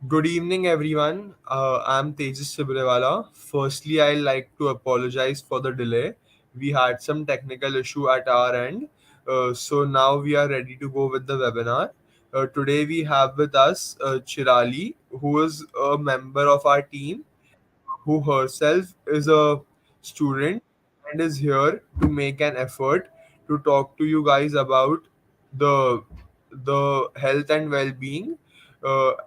Good evening, everyone. I'm Tejas Sibrewala. Firstly, I'd like to apologize for the delay. We had some technical issue at our end. So now we are ready to go with the webinar. Today we have with us Chirali, who is a member of our team who herself is a student and is here to make an effort to talk to you guys about the health and well-being.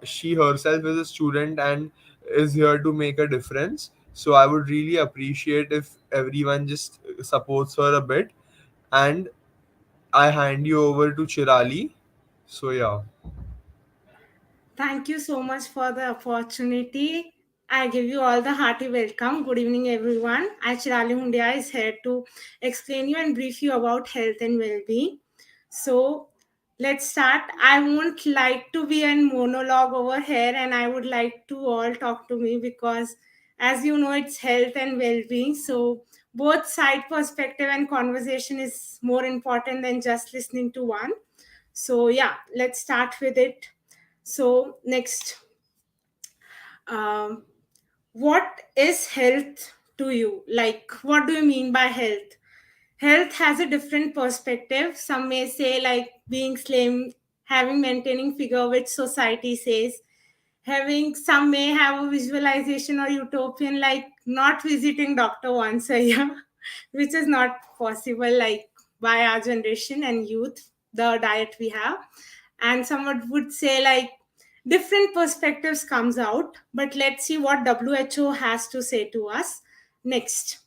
She herself is a student and is here to make a difference. So I would really appreciate if everyone just supports her a bit. And I hand you over to Chirali. So yeah. Thank you so much for the opportunity. I give you all the hearty welcome. Good evening, everyone. I, Chirali Hundia, is here to explain you and brief you about health and well-being. So, let's start. I won't like to be in monologue over here, and I would like to all talk to me because, as you know, it's health and well-being. So, both side perspective and conversation is more important than just listening to one. So, yeah, let's start with it. So, next, um, what is health to you? Like, what do you mean by health? Health has a different perspective. Some may say, like, being slim, having maintaining figure, which society says. Having some may have a visualization or utopian, like not visiting doctor once a year, which is not possible, like by our generation and youth, the diet we have. And someone would say like different perspectives comes out, but let's see what WHO has to say to us next.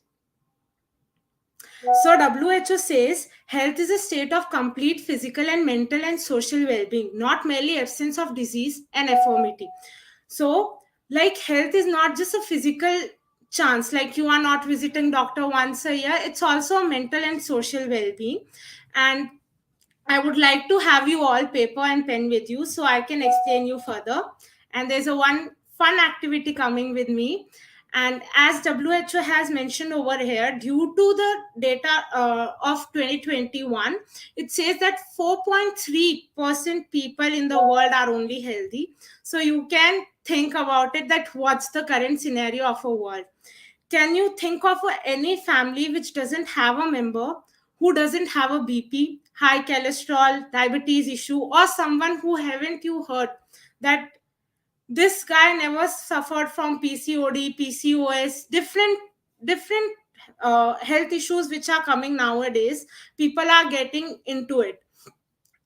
So WHO says health is a state of complete physical and mental and social well-being, not merely absence of disease and infirmity. So like health is not just a physical chance, like you are not visiting doctor once a year, it's also a mental and social well-being. And I would like to have you all paper and pen with you so I can explain you further. And there's a one fun activity coming with me. And as WHO has mentioned over here, due to the data of 2021, it says that 4.3% people in the world are only healthy. So you can think about it that what's the current scenario of a world. Can you think of any family which doesn't have a member who doesn't have a BP, high cholesterol, diabetes issue, or someone who haven't you heard that this guy never suffered from PCOD, PCOS, different health issues which are coming nowadays. People are getting into it.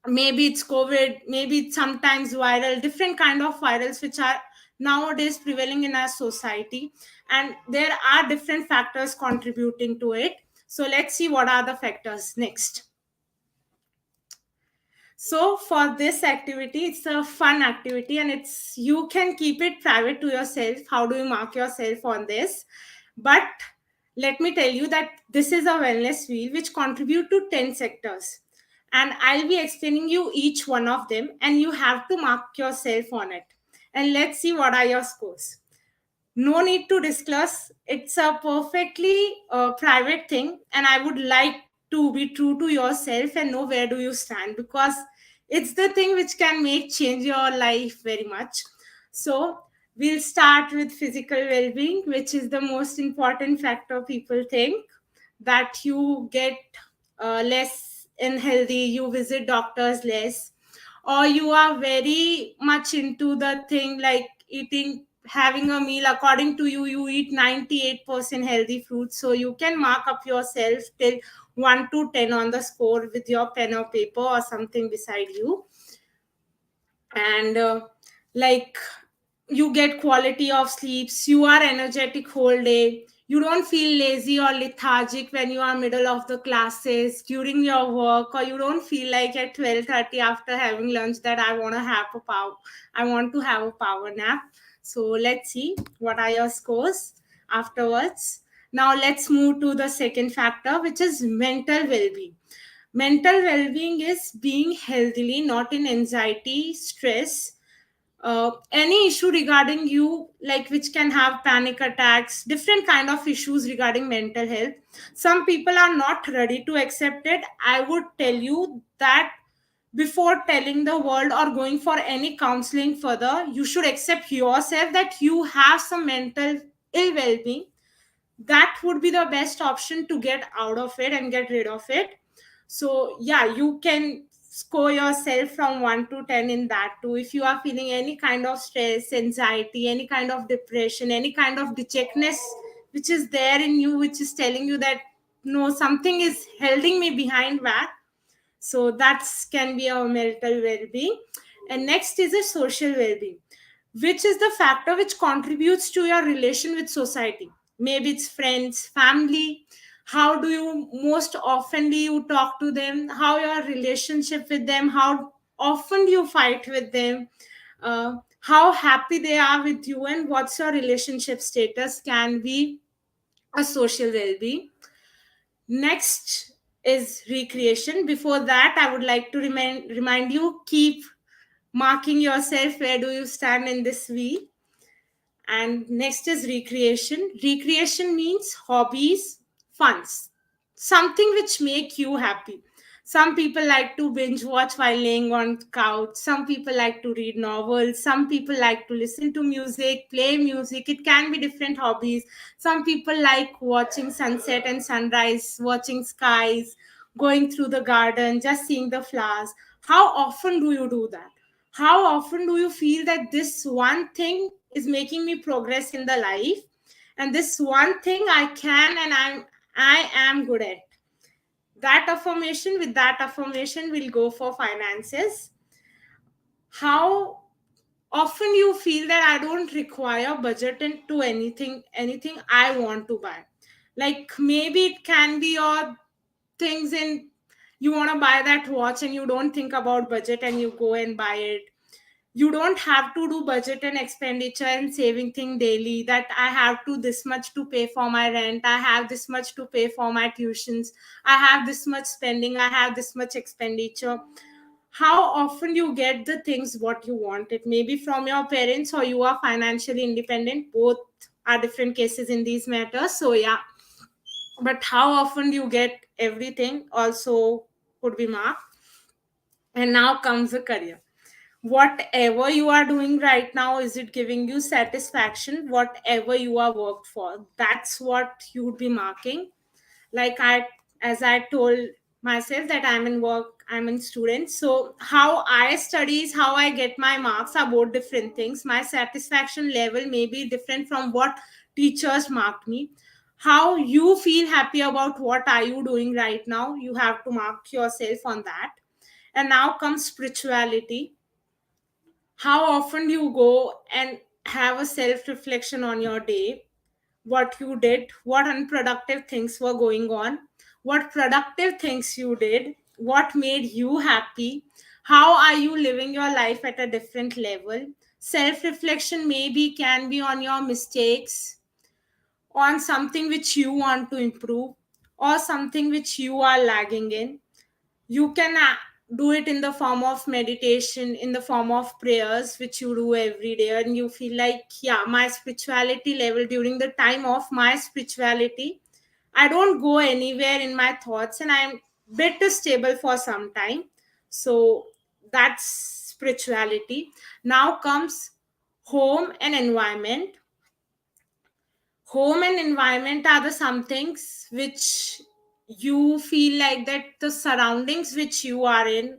Maybe it's COVID, maybe it's sometimes viral, different kind of virals which are nowadays prevailing in our society, and there are different factors contributing to it. So let's see what are the factors next. So for this activity, it's a fun activity and it's you can keep it private to yourself. How do you mark yourself on this? But let me tell you that this is a wellness wheel which contribute to 10 sectors. And I'll be explaining you each one of them and you have to mark yourself on it. And let's see what are your scores. No need to discuss, it's a perfectly private thing, and I would like to be true to yourself and know where do you stand, because it's the thing which can make change your life very much. So we'll start with physical well-being, which is the most important factor. People think that you get less unhealthy, you visit doctors less, or you are very much into the thing like eating, having a meal. According to you, you eat 98% healthy fruits, so you can mark up yourself till 1 to 10 on the score with your pen or paper or something beside you. And like you get quality of sleeps, you are energetic whole day, you don't feel lazy or lethargic when you are middle of the classes during your work, or you don't feel like at 12:30 after having lunch that I want to have a power nap. So let's see what are your scores afterwards. Now let's move to the second factor, which is mental well-being. Mental well-being is being healthily, not in anxiety, stress, any issue regarding you, like which can have panic attacks, different kind of issues regarding mental health. Some people are not ready to accept it. I would tell you that before telling the world or going for any counseling further, you should accept yourself that you have some mental ill well-being. That would be the best option to get out of it and get rid of it. So yeah, you can score yourself from 1 to 10 in that too. If you are feeling any kind of stress, anxiety, any kind of depression, any kind of dejectness which is there in you, which is telling you that no, something is holding me behind back, so that's can be our mental well-being. And next is a social well-being, which is the factor which contributes to your relation with society. Maybe it's friends, family. How do you most oftenly you talk to them, how your relationship with them, how often do you fight with them, how happy they are with you, and what's your relationship status can be a social well-being. Next is recreation. Before that, I would like to remind you, keep marking yourself where do you stand in this wheel. And next is recreation. Recreation means hobbies, funs, something which make you happy. Some people like to binge watch while laying on couch. Some people like to read novels. Some people like to listen to music, play music. It can be different hobbies. Some people like watching sunset and sunrise, watching skies, going through the garden, just seeing the flowers. How often do you do that? How often do you feel that this one thing is making me progress in the life, and this one thing I can and I am good at? That affirmation, with that affirmation will go for finances. How often you feel that I don't require budget into anything I want to buy? Like maybe it can be your things in, you want to buy that watch and you don't think about budget and you go and buy it. You don't have to do budget and expenditure and saving thing daily, that I have to this much to pay for my rent, I have this much to pay for my tuitions, I have this much spending, I have this much expenditure. How often you get the things what you want? It may be from your parents or you are financially independent, both are different cases in these matters. So yeah, but how often you get everything also could be marked. And now comes the career. Whatever you are doing right now, is it giving you satisfaction? Whatever you are worked for, that's what you would be marking. Like I, as I told myself that I'm in work, I'm in student, so how I study is how I get my marks are both different things. My satisfaction level may be different from what teachers marked me. How you feel happy about what are you doing right now, you have to mark yourself on that. And now comes spirituality. How often you go and have a self reflection on your day, what you did, what unproductive things were going on, what productive things you did, what made you happy, how are you living your life at a different level. Self reflection maybe can be on your mistakes, on something which you want to improve, or something which you are lagging in. You can do it in the form of meditation, in the form of prayers which you do every day, and you feel like, yeah, my spirituality level, during the time of my spirituality, I don't go anywhere in my thoughts and I'm bit stable for some time. So that's spirituality. Now comes home and environment. Home and environment are the some things which you feel like that the surroundings which you are in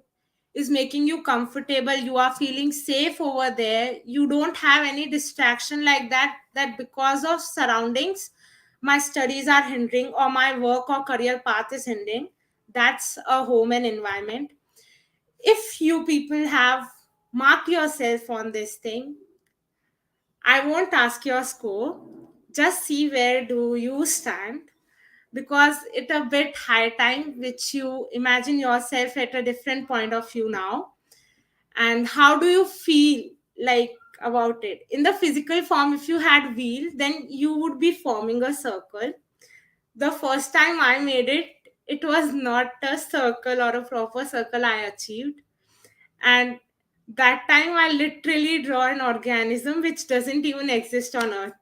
is making you comfortable, you are feeling safe over there, you don't have any distraction like that, that because of surroundings my studies are hindering or my work or career path is hindering. That's a home and environment. If you people have marked yourself on this thing, I won't ask your score. Just see where do you stand, because it a bit high time which you imagine yourself at a different point of view now. And how do you feel like about it? In the physical form, if you had wheel, then you would be forming a circle. The first time I made it, it was not a circle or a proper circle I achieved. And that time I literally draw an organism which doesn't even exist on earth.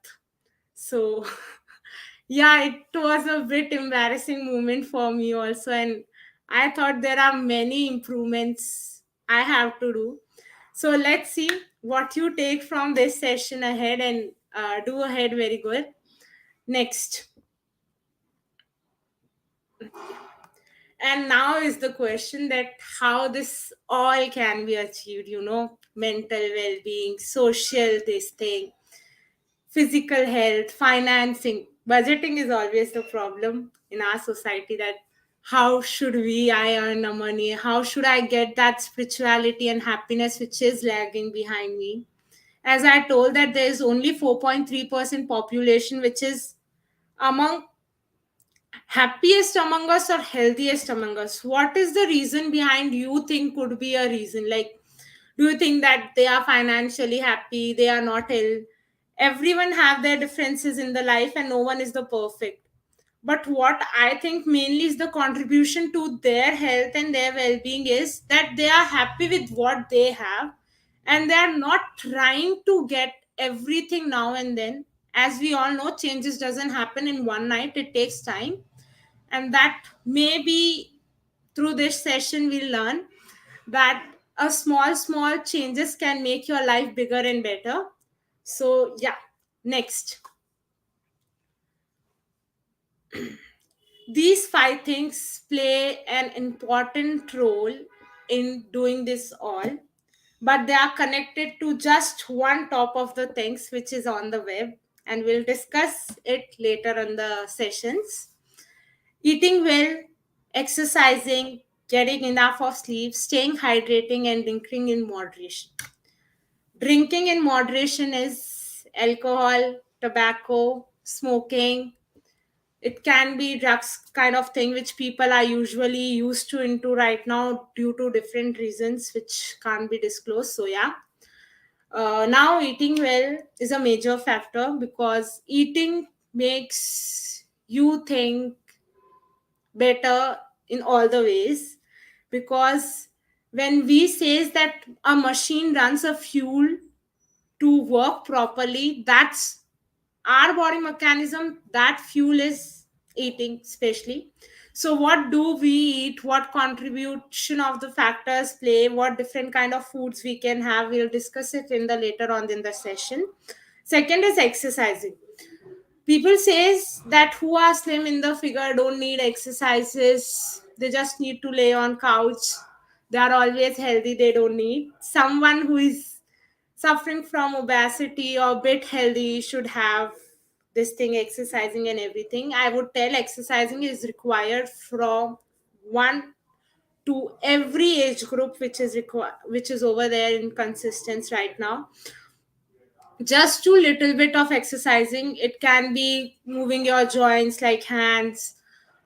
So yeah, it was a bit embarrassing moment for me also. And I thought there are many improvements I have to do. So let's see what you take from this session ahead, and do ahead very good. Next. And now is the question that how this all can be achieved, mental well-being, social this thing, physical health, financing. Budgeting is always the problem in our society, that how should I earn the money? How should I get that spirituality and happiness which is lagging behind me? As I told that there is only 4.3% population which is among happiest among us or healthiest among us. What is the reason behind you think could be a reason? Like, do you think that they are financially happy, they are not ill? Everyone have their differences in the life and no one is the perfect. But what I think mainly is the contribution to their health and their well-being is that they are happy with what they have, and they are not trying to get everything now and then. As we all know, changes doesn't happen in one night, it takes time. And that maybe through this session we'll learn that a small changes can make your life bigger and better. So yeah, next. These five things play an important role in doing this all, but they are connected to just one top of the things which is on the web, and we'll discuss it later on the sessions. Eating well, exercising, getting enough of sleep, staying hydrating, and drinking in moderation. Drinking in moderation is alcohol, tobacco, smoking. It can be drugs kind of thing, which people are usually used to into right now due to different reasons which can't be disclosed. So yeah, now eating well is a major factor because eating makes you think better in all the ways. Because when we says that a machine runs a fuel to work properly, that's our body mechanism. That fuel is eating especially. So what do we eat, what contribution of the factors play, what different kind of foods we can have, we'll discuss it in the later on in the session. Second is exercising. People says that who are slim in the figure don't need exercises, they just need to lay on couch, they are always healthy, they don't need. Someone who is suffering from obesity or bit healthy should have this thing, exercising and everything. I would tell exercising is required from one to every age group which is which is over there in consistence right now. Just do little bit of exercising. It can be moving your joints like hands,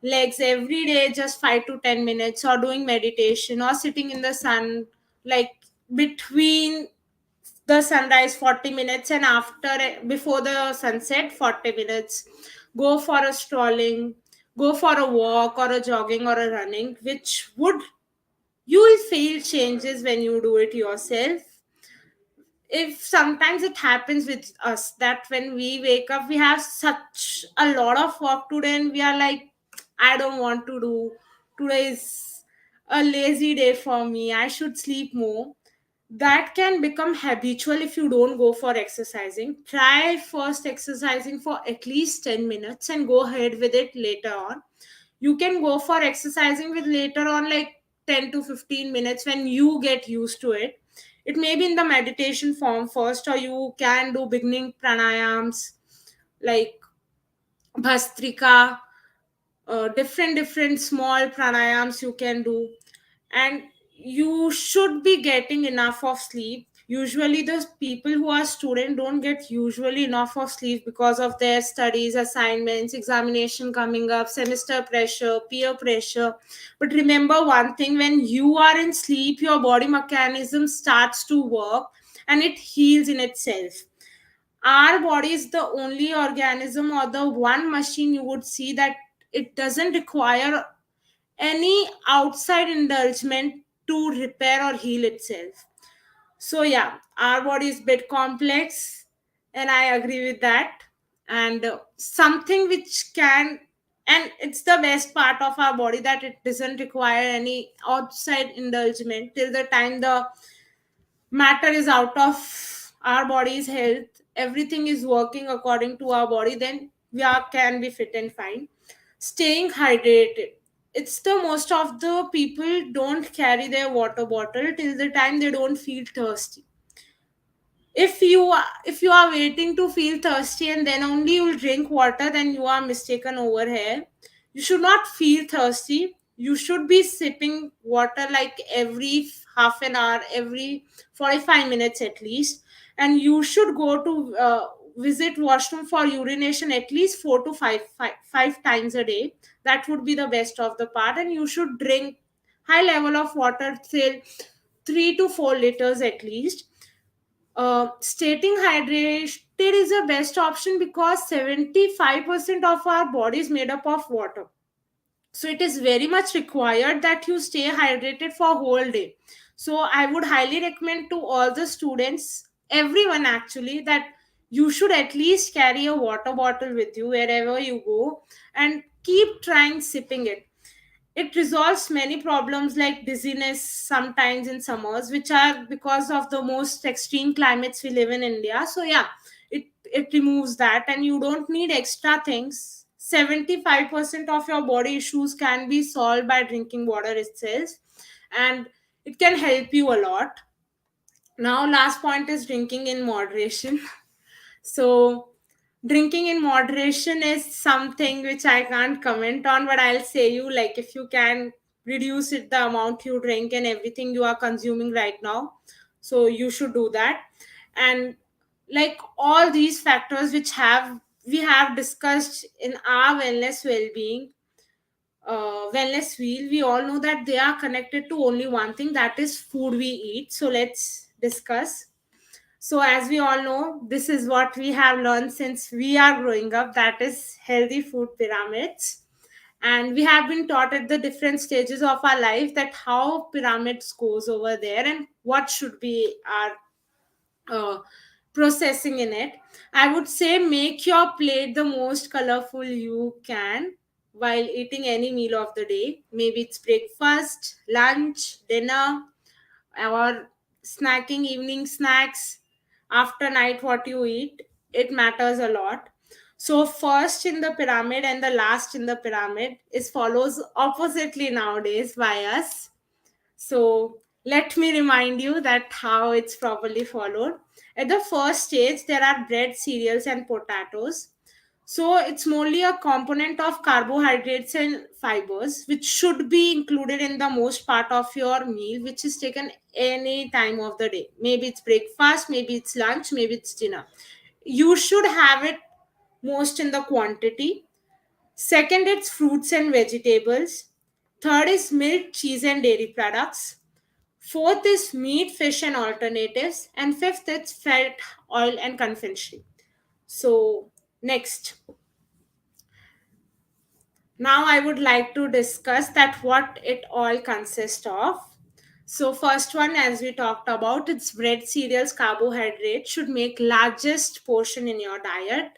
legs every day, just 5 to 10 minutes, or doing meditation, or sitting in the sun, like between the sunrise 40 minutes, and after, before the sunset 40 minutes. Go for a strolling, go for a walk or a jogging or a running, which would, you will feel changes when you do it yourself. If sometimes it happens with us that when we wake up we have such a lot of work today and we are like, I don't want to do, today is a lazy day for me, I should sleep more. That can become habitual if you don't go for exercising. Try first exercising for at least 10 minutes and go ahead with it later on. You can go for exercising with later on like 10 to 15 minutes when you get used to it. It may be in the meditation form first, or you can do beginning pranayams like bhastrika, different small pranayams you can do. And you should be getting enough of sleep. Usually the people who are student don't get usually enough of sleep because of their studies, assignments, examination coming up, semester pressure, peer pressure. But remember one thing, when you are in sleep your body mechanism starts to work and it heals in itself. Our body is the only organism or the one machine you would see that it doesn't require any outside indulgement to repair or heal itself. So yeah, our body is bit complex, and I agree with that. And something which can And it's the best part of our body that it doesn't require any outside indulgence till the time the matter is out of our body's health, everything is working according to our body, then we are can be fit and fine. Staying hydrated, it's the most of the people don't carry their water bottle till the time they don't feel thirsty. If you are waiting to feel thirsty and then only you'll drink water, then you are mistaken over here. You should not feel thirsty. You should be sipping water like every half an hour, every 45 minutes at least. And you should go to visit washroom for urination at least four to five times a day. That would be the best of the part. And you should drink high level of water, say 3 to 4 liters at least. Stating hydrated is the best option because 75% of our body is made up of water. So it is very much required that you stay hydrated for whole day. So I would highly recommend to all the students, everyone actually, that you should at least carry a water bottle with you wherever you go and keep trying sipping it. It resolves many problems like dizziness sometimes in summers, which are because of the most extreme climates we live in India. So yeah, it removes that, and you don't need extra things. 75% of your body issues can be solved by drinking water itself, and it can help you a lot. Now last point is drinking in moderation. So, drinking in moderation is something which I can't comment on, but I'll say you, like, if you can reduce it, the amount you drink and everything you are consuming right now. So, you should do that. And like all these factors which have we have discussed in our wellness wheel, we all know that they are connected to only one thing, that is food we eat. So let's discuss. So, as we all know, this is what we have learned since we are growing up, that is healthy food pyramids. And we have been taught at the different stages of our life that how pyramids goes over there and what should be our uh, processing in it. I would say make your plate the most colorful you can while eating any meal of the day. Maybe it's breakfast, lunch, dinner, or snacking, evening snacks, after night what you eat. It matters a lot. So first in the pyramid and the last in the pyramid is follows oppositely nowadays by us. So let me remind you that how it's properly followed. At the first stage there are bread, cereals and potatoes. So it's mainly a component of carbohydrates and fibers, which should be included in the most part of your meal, which is taken any time of the day. Maybe it's breakfast, maybe it's lunch, maybe it's dinner. You should have it most in the quantity. Second, it's fruits and vegetables. Third is milk, cheese, and dairy products. Fourth is meat, fish, and alternatives. And fifth, it's fat, oil, and confectionery. So, next. Now I would like to discuss that what it all consists of. So first one, as we talked about, it's bread, cereals, carbohydrate should make largest portion in your diet.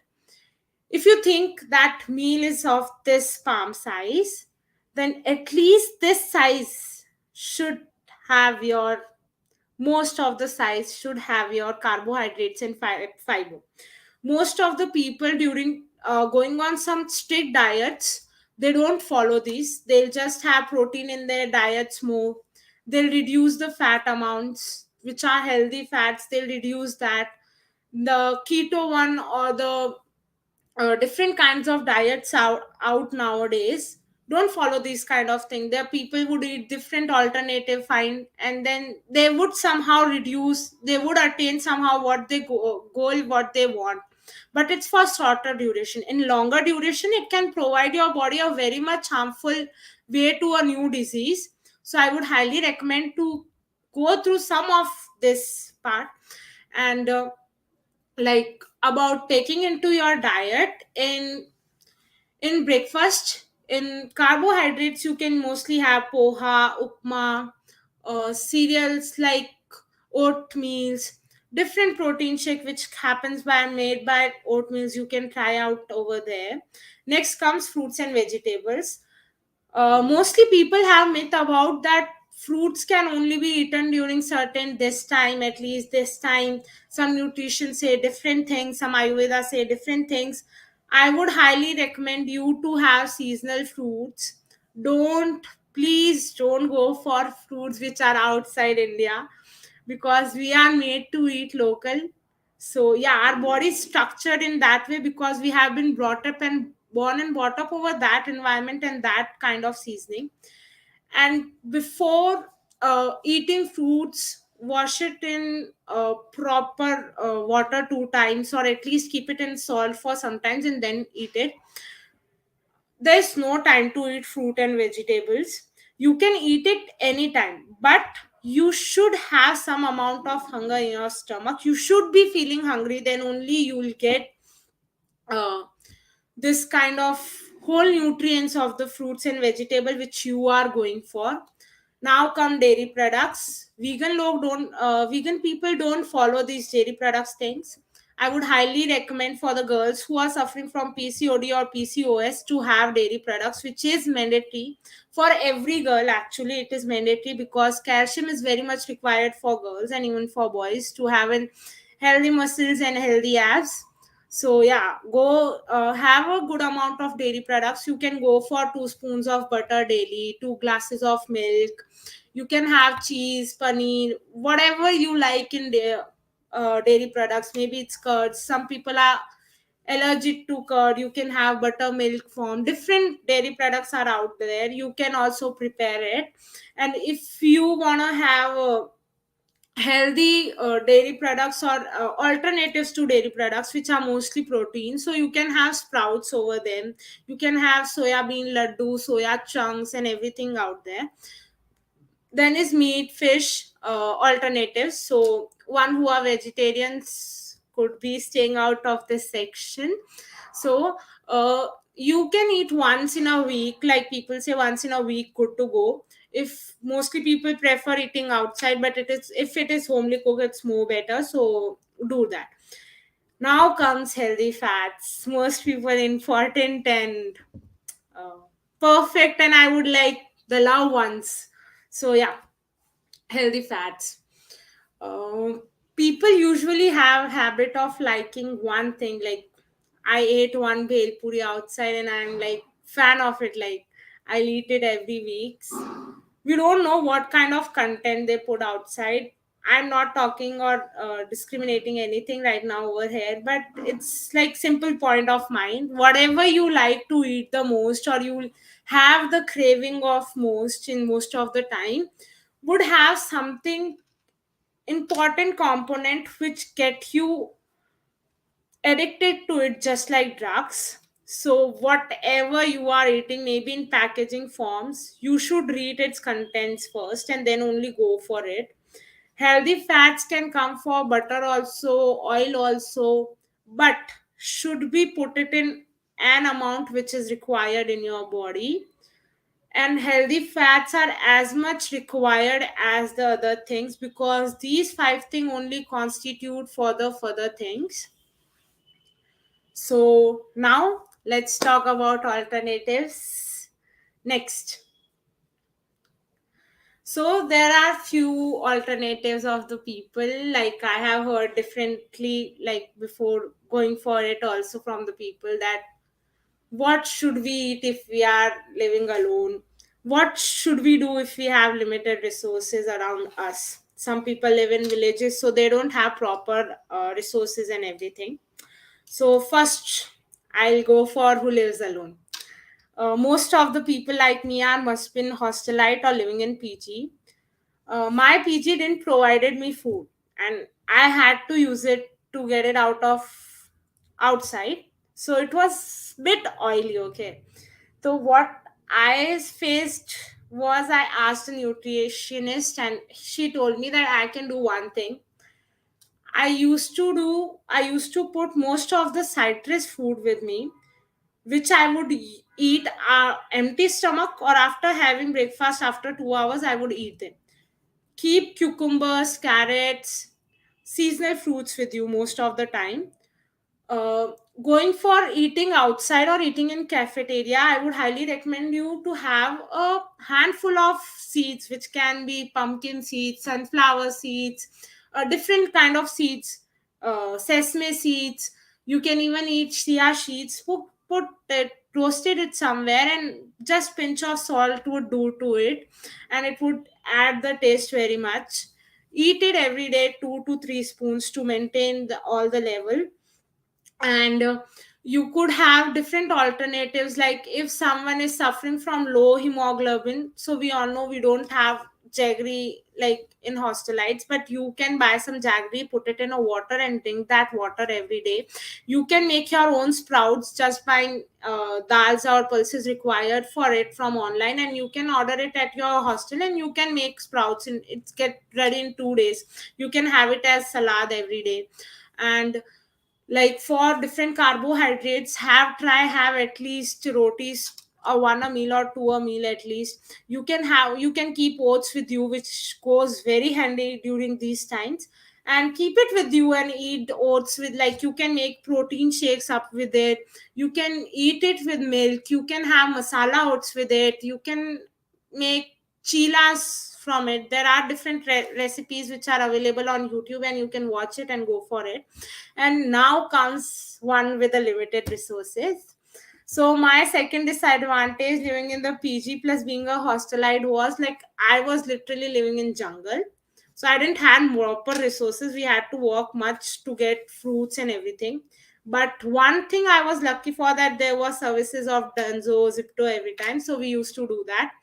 If you think that meal is of this palm size, then at least this size should have your most of the size should have your carbohydrates and fiber. Most of the people during going on some strict diets, they don't follow these. They'll just have protein in their diets more. They'll reduce the fat amounts which are healthy fats, they'll reduce that. The keto one or the different kinds of diets out nowadays don't follow these kind of thing. There people would eat different alternative find, and then they would somehow reduce, they would attain somehow what they goal what they want. But it's for shorter duration. In longer duration it can provide your body a very much harmful way to a new disease. So I would highly recommend to go through some of this part. And like about taking into your diet in breakfast, in carbohydrates you can mostly have poha, upma, cereals like oatmeals. different protein shake which happens by made by oatmeals, you can try out over there. Next comes fruits and vegetables. Mostly people have myth about that fruits can only be eaten during certain this time, at least this time. Some nutrition say different things, some ayurveda say different things. I would highly recommend you to have seasonal fruits. Don't, please don't go for fruits which are outside India, because we are made to eat local. So yeah, our body is structured in that way because we have been brought up and born and brought up over that environment and that kind of seasoning. And before eating fruits, wash it in proper water 2 times, or at least keep it in salt for some times and then eat it. There's no time to eat fruit and vegetables. You can eat it anytime, but you should have some amount of hunger in your stomach. You should be feeling hungry, then only you will get uh, this kind of whole nutrients of the fruits and vegetable which you are going for. Now come dairy products. Vegan people don't follow these dairy products things. I would highly recommend for the girls who are suffering from PCOD or PCOS to have dairy products, which is mandatory for every girl. Actually, it is mandatory because calcium is very much required for girls and even for boys to have an healthy muscles and healthy abs. So yeah, go have a good amount of dairy products. You can go for 2 spoons of butter daily, 2 glasses of milk. You can have cheese, paneer, whatever you like in dairy products. Maybe it's curds. Some people are allergic to curd. You can have buttermilk form. Different dairy products are out there. You can also prepare it. And if you wanna have healthy dairy products or alternatives to dairy products which are mostly protein, so you can have sprouts over them. You can have soya bean laddu, soya chunks and everything out there. Then is meat, fish alternatives. So one who are vegetarians could be staying out of this section. So you can eat once in a week, like people say once in a week good to go. If mostly people prefer eating outside, but it is, if it is homely cooked, it's more better, so do that. Now comes healthy fats, most people important and uh, perfect, and I would like the love ones. So yeah, healthy fats. uh, People usually have habit of liking one thing, like I ate one bhel puri outside and I'm like fan of it, like I'll eat it every week. We don't know what kind of content they put outside. I'm not talking or discriminating anything right now over here, but it's like simple point of mind. Whatever you like to eat the most, or you have the craving of most in most of the time, would have something important component which get you addicted to it, just like drugs. So whatever you are eating, maybe in packaging forms, you should read its contents first and then only go for it. Healthy fats can come for butter also, oil also, but should be put it in an amount which is required in your body. And healthy fats are as much required as the other things, because these five things only constitute for the further things. So now let's talk about alternatives next. So there are few alternatives of the people, like I have heard differently, like before going for it also from the people, that what should we eat if we are living alone, what should we do if we have limited resources around us. Some people live in villages, so they don't have proper resources and everything. So first, I'll go for who lives alone. Most of the people like me are must be in hostelite or living in PG. My PG didn't provided me food, and I had to use it to get it out of outside. So it was bit oily. Okay, so what I faced was, I asked a nutritionist, and she told me that I can do one thing. I used to put most of the citrus food with me, which I would eat empty stomach, or after having breakfast after 2 hours, I would eat them. Keep cucumbers, carrots, seasonal fruits with you most of the time. uh, Going for eating outside or eating in cafeteria, I would highly recommend you to have a handful of seeds, which can be pumpkin seeds, sunflower seeds, different kind of seeds, sesame seeds. You can even eat chia seeds. Put it, roasted it somewhere, and just pinch of salt would do to it, and it would add the taste very much. Eat it every day, 2 to 3 spoons to maintain all the level. And you could have different alternatives, like if someone is suffering from low hemoglobin, so we all know we don't have jaggery like in hostelites, but you can buy some jaggery, put it in a water and drink that water every day. You can make your own sprouts, just buying dals or pulses required for it from online, and you can order it at your hostel, and you can make sprouts and it's get ready in 2 days. You can have it as salad every day. And like for different carbohydrates, have at least rotis, or one a meal or two a meal at least. You can keep oats with you, which goes very handy during these times. And keep it with you and eat oats with, like, you can make protein shakes up with it. You can eat it with milk. You can have masala oats with it. You can make chilas from it. There are different recipes which are available on YouTube, and you can watch it and go for it. And now comes one with the limited resources. So my second disadvantage living in the PG plus being a hostelite was, like, I was literally living in jungle. So I didn't have proper resources. We had to walk much to get fruits and everything. But one thing I was lucky for, that there were services of Dunzo, Zipto every time. So we used to do that.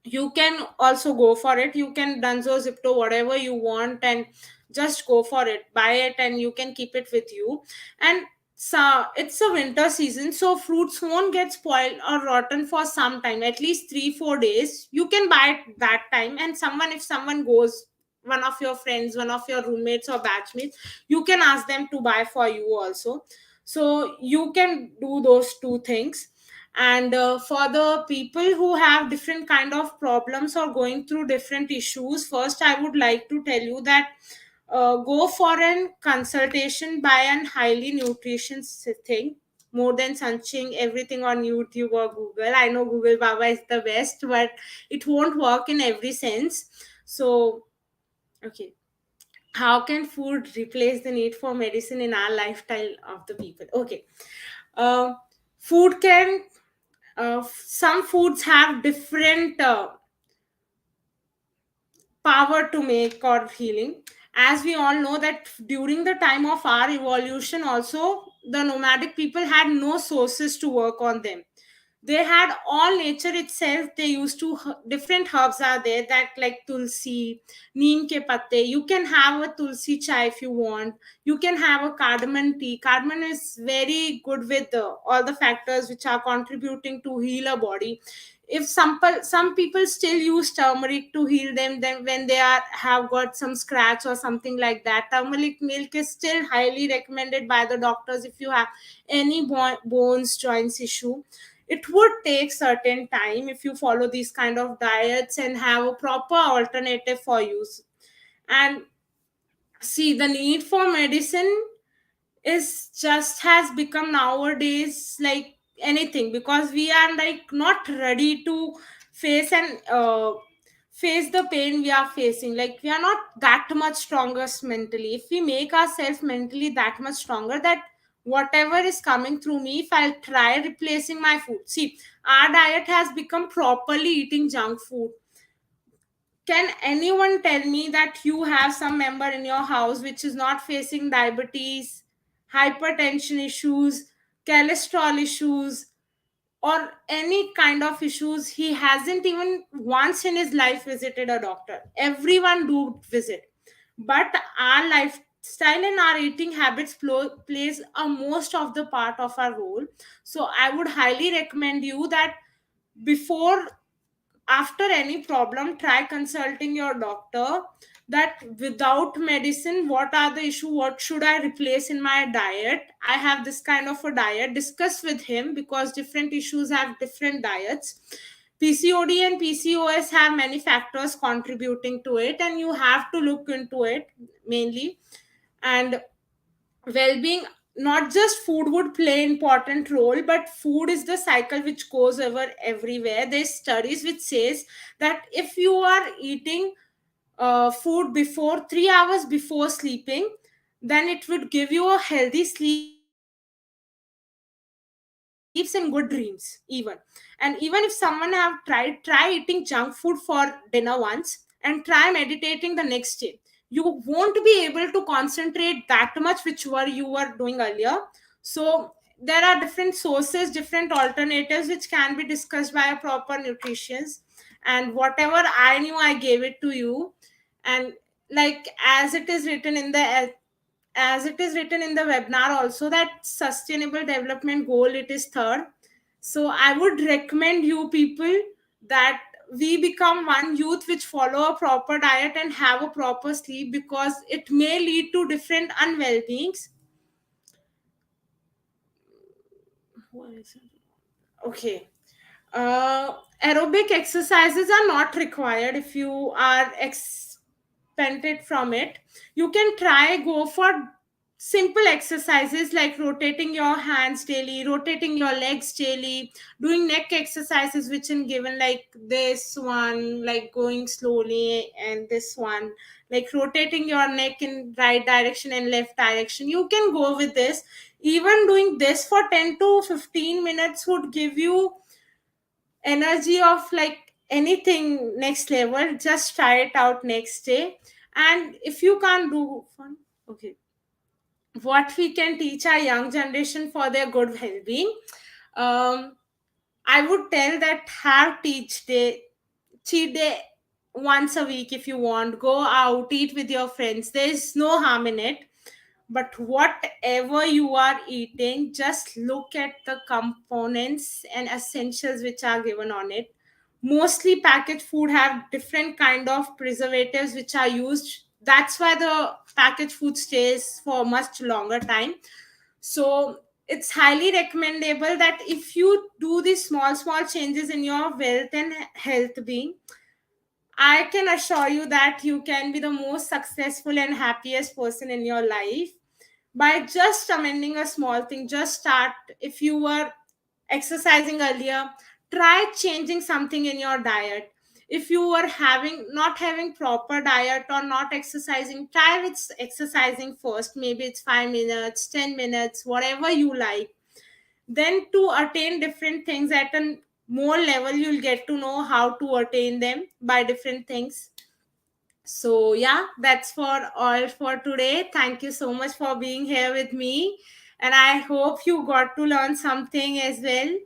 You can also go for it. You can Dunzo, Zipto, whatever you want, and just go for it, buy it, and you can keep it with you. And so it's a winter season, so fruits won't get spoiled or rotten for some time, at least 3 4 days. You can buy it that time, and someone, if someone goes, one of your friends, one of your roommates or batchmates, you can ask them to buy for you also. So you can do those two things. And for the people who have different kind of problems or going through different issues, first I would like to tell you that go for an consultation by an highly nutritious thing, more than searching everything on YouTube or Google. I know Google Baba is the best, but it won't work in every sense. So okay, how can food replace the need for medicine in our lifestyle of the people? Okay, uh, food can some foods have different power to make or healing. As we all know that during the time of our evolution also, the nomadic people had no sources to work on them. They had all nature itself. They used to different herbs are there, that like tulsi, neem ke patte. You can have a tulsi chai if you want. You can have a cardamom tea. Cardamom is very good with all the factors which are contributing to heal a body. If some people still use turmeric to heal them, then when they are have got some scratch or something like that, turmeric milk is still highly recommended by the doctors if you have any bones joints issue. It would take certain time if you follow these kind of diets and have a proper alternative for use. And see, the need for medicine is just has become nowadays like anything, because we are like not ready to face and face the pain we are facing. Like, we are not that much stronger mentally. If we make ourselves mentally that much stronger, that whatever is coming through me, if I'll try replacing my food. See, our diet has become properly eating junk food. Can anyone tell me that you have some member in your house which is not facing diabetes, hypertension issues, cholesterol issues, or any kind of issues? He hasn't even once in his life visited a doctor. Everyone do visit. But our lifestyle and our eating habits plays a most of the part of our role. So I would highly recommend you that before, after any problem, try consulting your doctor, that without medicine, what are the issue, what should I replace in my diet. I have this kind of a diet, discuss with him, because different issues have different diets. PCOD and PCOS have many factors contributing to it, and you have to look into it mainly. And well-being, not just food would play important role, but food is the cycle which goes over everywhere. There's studies which says that if you are eating food before 3 hours before sleeping, then it would give you a healthy sleeps and good dreams even. And even if someone have try eating junk food for dinner once, and try meditating the next day, you won't be able to concentrate that much which were you were doing earlier. So there are different sources, different alternatives which can be discussed by a proper nutritionist. And whatever I knew, I gave it to you. And like as it is written in the webinar also, that sustainable development goal, it is third. So I would recommend you people that we become one youth which follow a proper diet and have a proper sleep, because it may lead to different unwell beings. What is it? Okay. Aerobic exercises are not required if you are expected from it. You can try go for simple exercises like rotating your hands daily, rotating your legs daily, doing neck exercises which in given, like this one, like going slowly, and this one, like rotating your neck in right direction and left direction. You can go with this. Even doing this for 10 to 15 minutes would give you energy of like anything next level. Just try it out next day. And if you can't do fun, okay, what we can teach our young generation for their good well-being, um, I would tell that have teach day, cheat day once a week. If you want, go out, eat with your friends, there is no harm in it. But whatever you are eating, just look at the components and essentials which are given on it. Mostly packaged food have different kind of preservatives which are used. That's why the packaged food stays for much longer time. So it's highly recommendable that if you do these small changes in your wealth and health being, I can assure you that you can be the most successful and happiest person in your life by just amending a small thing. Just start. If you were exercising earlier, try changing something in your diet. If you were having not having proper diet or not exercising, try with exercising first. Maybe it's 5 minutes, 10 minutes, whatever you like. Then to attain different things at a more level, you'll get to know how to attain them by different things. So yeah, that's for all for today. Thank you so much for being here with me, and I hope you got to learn something as well.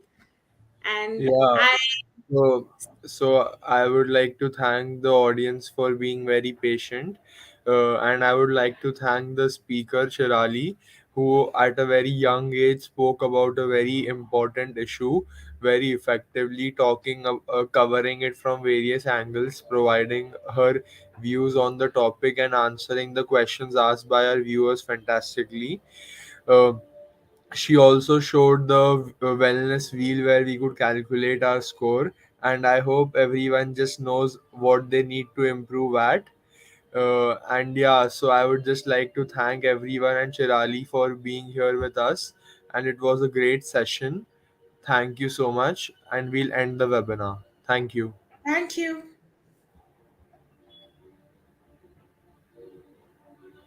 And Yeah. I So, so I would like to thank the audience for being very patient, and I would like to thank the speaker Shirali, who at a very young age spoke about a very important issue very effectively, covering it from various angles, providing her views on the topic and answering the questions asked by our viewers fantastically. Uh, she also showed the wellness wheel where we could calculate our score, and I hope everyone just knows what they need to improve at. And yeah, so I would just like to thank everyone and Chirali for being here with us, and it was a great session. Thank you so much, and we'll end the webinar. Thank you. thank you.